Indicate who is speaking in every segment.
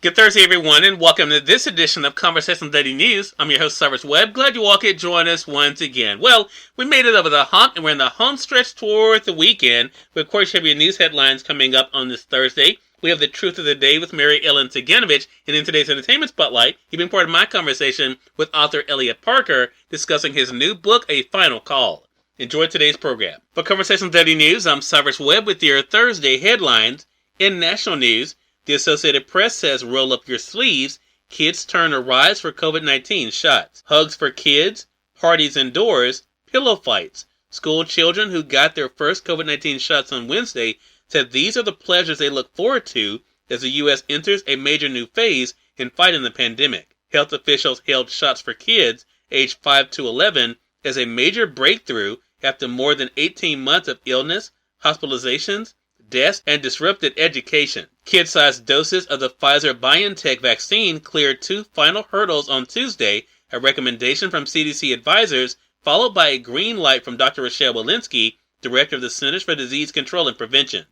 Speaker 1: Good Thursday, everyone, and welcome to this edition of Conversations Daily News. I'm your host, Cyrus Webb. Glad you all could join us once again. Well, we made it over the hump, and we're in the home stretch toward the weekend. We, of course, have your news headlines coming up on this Thursday. We have the truth of the day with Mary Ellen Ciganovich, and in today's entertainment spotlight, you've been part of my conversation with author Eliot Parker discussing his new book, A Final Call. Enjoy today's program. For Conversations Daily News, I'm Cyrus Webb with your Thursday headlines. In national news, the Associated Press says roll up your sleeves, kids turn or rise for COVID-19 shots. Hugs for kids, parties indoors, pillow fights. School children who got their first COVID-19 shots on Wednesday said these are the pleasures they look forward to as the U.S. enters a major new phase in fighting the pandemic. Health officials hailed shots for kids aged 5 to 11 as a major breakthrough after more than 18 months of illness, hospitalizations, deaths, and disrupted education. Kid-sized doses of the Pfizer-BioNTech vaccine cleared two final hurdles on Tuesday, a recommendation from CDC advisors, followed by a green light from Dr. Rochelle Walensky, director of the Centers for Disease Control and Prevention.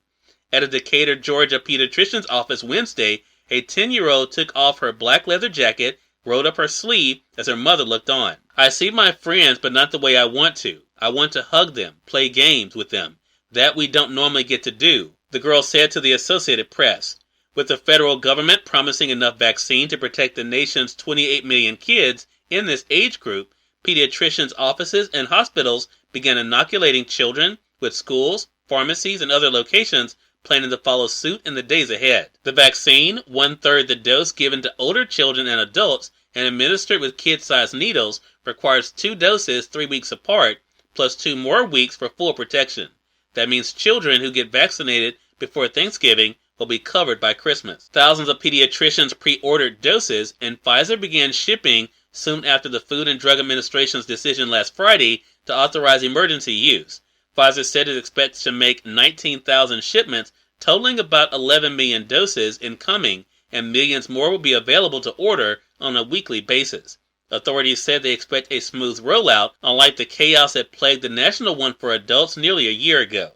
Speaker 1: At a Decatur, Georgia pediatrician's office Wednesday, a 10-year-old took off her black leather jacket, rolled up her sleeve as her mother looked on. I see my friends, but not the way I want to. I want to hug them, play games with them. That we don't normally get to do, the girl said to the Associated Press. With the federal government promising enough vaccine to protect the nation's 28 million kids in this age group, pediatricians' offices and hospitals began inoculating children, with schools, pharmacies, and other locations planning to follow suit in the days ahead. The vaccine, one-third the dose given to older children and adults and administered with kid-sized needles, requires 2 doses 3 weeks apart, plus 2 more weeks for full protection. That means children who get vaccinated before Thanksgiving will be covered by Christmas. Thousands of pediatricians pre-ordered doses, and Pfizer began shipping soon after the Food and Drug Administration's decision last Friday to authorize emergency use. Pfizer said it expects to make 19,000 shipments, totaling about 11 million doses incoming, and millions more will be available to order on a weekly basis. Authorities said they expect a smooth rollout, unlike the chaos that plagued the national one for adults nearly a year ago.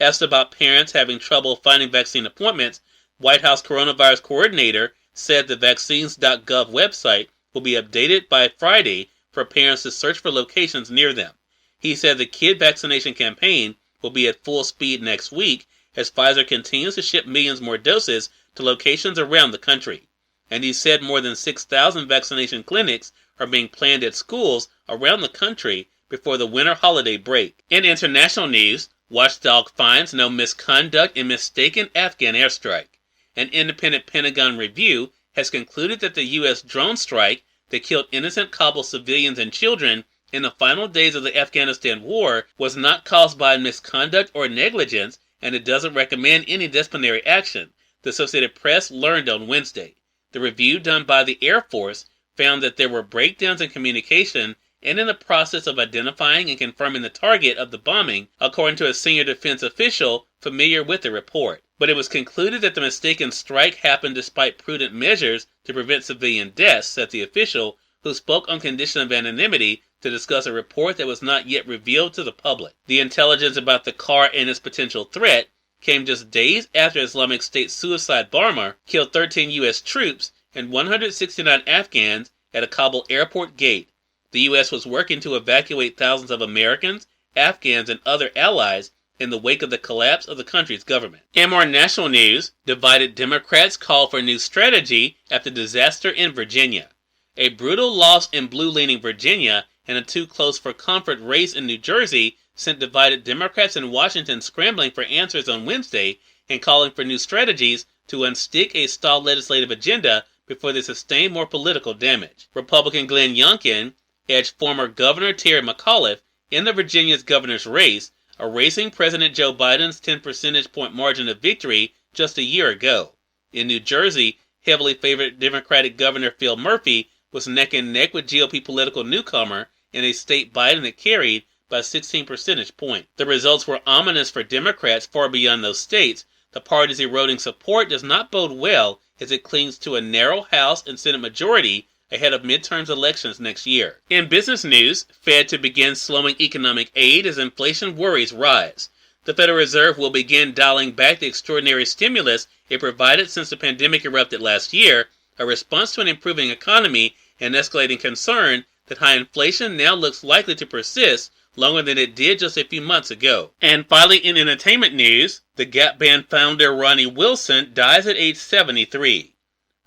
Speaker 1: Asked about parents having trouble finding vaccine appointments, White House coronavirus coordinator said the vaccines.gov website will be updated by Friday for parents to search for locations near them. He said the kid vaccination campaign will be at full speed next week as Pfizer continues to ship millions more doses to locations around the country. And he said more than 6,000 vaccination clinics are being planned at schools around the country before the winter holiday break. In international news, Watchdog finds no misconduct in mistaken Afghan airstrike. An independent Pentagon review has concluded that the U.S. drone strike that killed innocent Kabul civilians and children in the final days of the Afghanistan war was not caused by misconduct or negligence, and it doesn't recommend any disciplinary action, the Associated Press learned on Wednesday. The review done by the Air Force found that there were breakdowns in communication and in the process of identifying and confirming the target of the bombing, according to a senior defense official familiar with the report. But it was concluded that the mistaken strike happened despite prudent measures to prevent civilian deaths, said the official, who spoke on condition of anonymity to discuss a report that was not yet revealed to the public. The intelligence about the car and its potential threat came just days after Islamic State suicide bomber killed 13 U.S. troops and 169 Afghans at a Kabul airport gate. The U.S. was working to evacuate thousands of Americans, Afghans, and other allies in the wake of the collapse of the country's government. In more national news, divided Democrats call for new strategy after disaster in Virginia. A brutal loss in blue-leaning Virginia and a too-close-for-comfort race in New Jersey sent divided Democrats in Washington scrambling for answers on Wednesday and calling for new strategies to unstick a stalled legislative agenda before they sustain more political damage. Republican Glenn Youngkin edged former Governor Terry McAuliffe in the Virginia's governor's race, erasing President Joe Biden's 10 percentage point margin of victory just a year ago. In New Jersey, heavily favored Democratic Governor Phil Murphy was neck and neck with GOP political newcomer in a state Biden had carried by 16 percentage points. The results were ominous for Democrats far beyond those states. The party's eroding support does not bode well as it clings to a narrow House and Senate majority ahead of midterm elections next year. In business news, Fed to begin slowing economic aid as inflation worries rise. The Federal Reserve will begin dialing back the extraordinary stimulus it provided since the pandemic erupted last year, a response to an improving economy and escalating concern that high inflation now looks likely to persist longer than it did just a few months ago. And finally, in entertainment news, the Gap Band founder Ronnie Wilson dies at age 73.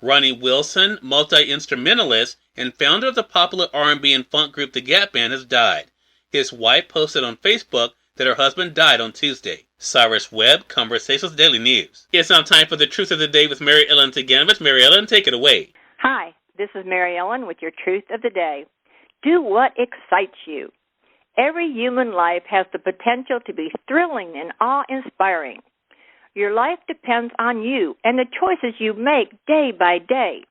Speaker 1: Ronnie Wilson, multi-instrumentalist and founder of the popular R&B and funk group The Gap Band, has died. His wife posted on Facebook that her husband died on Tuesday. Cyrus Webb, Conversations Daily News. It's now time for the Truth of the Day with Mary Ellen Ciganovich. Mary Ellen, take it away.
Speaker 2: Hi, this is Mary Ellen with your Truth of the Day. Do what excites you. Every human life has the potential to be thrilling and awe-inspiring. Your life depends on you and the choices you make day by day.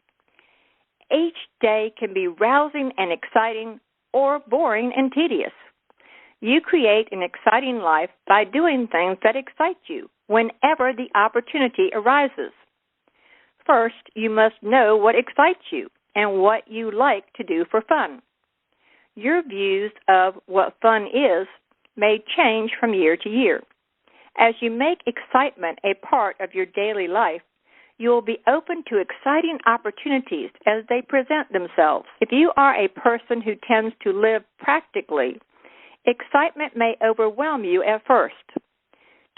Speaker 2: Each day can be rousing and exciting or boring and tedious. You create an exciting life by doing things that excite you whenever the opportunity arises. First, you must know what excites you and what you like to do for fun. Your views of what fun is may change from year to year. As you make excitement a part of your daily life, you will be open to exciting opportunities as they present themselves. If you are a person who tends to live practically, excitement may overwhelm you at first.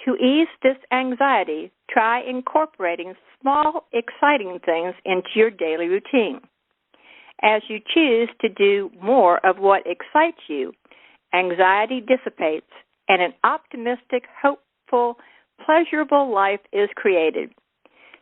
Speaker 2: To ease this anxiety, try incorporating small, exciting things into your daily routine. As you choose to do more of what excites you, anxiety dissipates and an optimistic, hopeful, pleasurable life is created.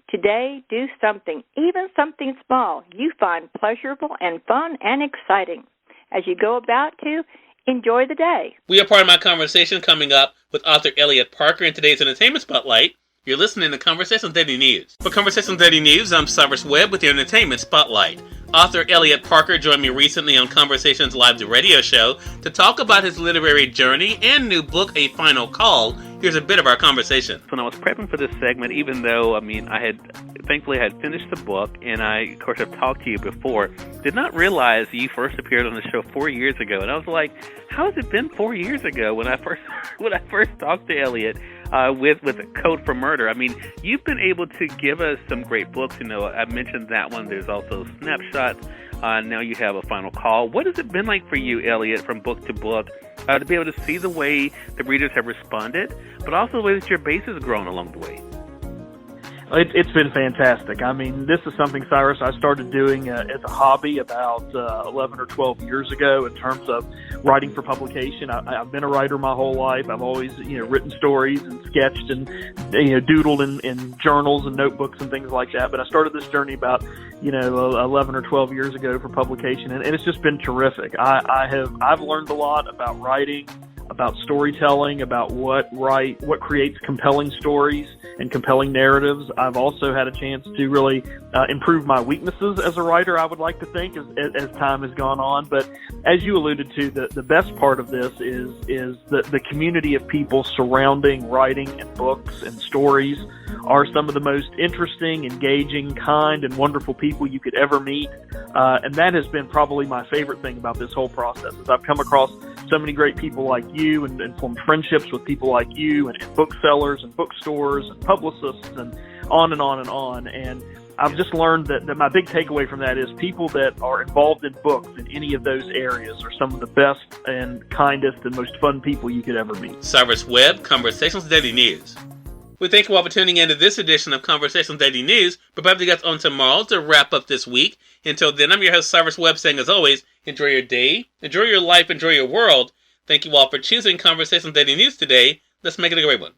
Speaker 2: Today, do something, even something small, you find pleasurable and fun and exciting. As you go about to, enjoy the day.
Speaker 1: We have part of my conversation coming up with author Eliot Parker in today's Entertainment Spotlight. You're listening to Conversations Daily News. For Conversations Daily News, I'm Cyrus Webb with your Entertainment Spotlight. Author Eliot Parker joined me recently on Conversations Live, the radio show, to talk about his literary journey and new book, A Final Call. Here's a bit of our conversation.
Speaker 3: When I was prepping for this segment, even though, thankfully I had finished the book, and I, of course, have talked to you before, did not realize you first appeared on the show 4 years ago. And I was like, how has it been 4 years ago when I first talked to Eliot with Code for Murder? I mean, you've been able to give us some great books. You know, I mentioned that one. There's also Snapshots. Now you have A Final Call. What has it been like for you, Eliot, from book to book, to be able to see the way the readers have responded, but also the way that your base has grown along the way?
Speaker 4: It's been fantastic. I mean, this is something, Cyrus, I started doing as a hobby about 11 or 12 years ago in terms of writing for publication. I've been a writer my whole life. I've always, written stories and sketched and, doodled in journals and notebooks and things like that. But I started this journey about, 11 or 12 years ago for publication, and it's just been terrific. I've learned a lot about writing, about storytelling, about what creates compelling stories and compelling narratives. I've also had a chance to really improve my weaknesses as a writer, I would like to think, as time has gone on. But as you alluded to, the best part of this is the community of people surrounding writing and books and stories are some of the most interesting, engaging, kind, and wonderful people you could ever meet. And that has been probably my favorite thing about this whole process, is I've come across so many great people like you and formed friendships with people like you and booksellers and bookstores and publicists and on and on and on. And I've just learned that my big takeaway from that is people that are involved in books in any of those areas are some of the best and kindest and most fun people you could ever meet.
Speaker 1: Cyrus Webb, Conversations Daily News. We thank you all for tuning in to this edition of Conversations Daily News. Prepare to get on tomorrow to wrap up this week. Until then, I'm your host, Cyrus Webb, saying as always, enjoy your day, enjoy your life, enjoy your world. Thank you all for choosing Conversations Daily News today. Let's make it a great one.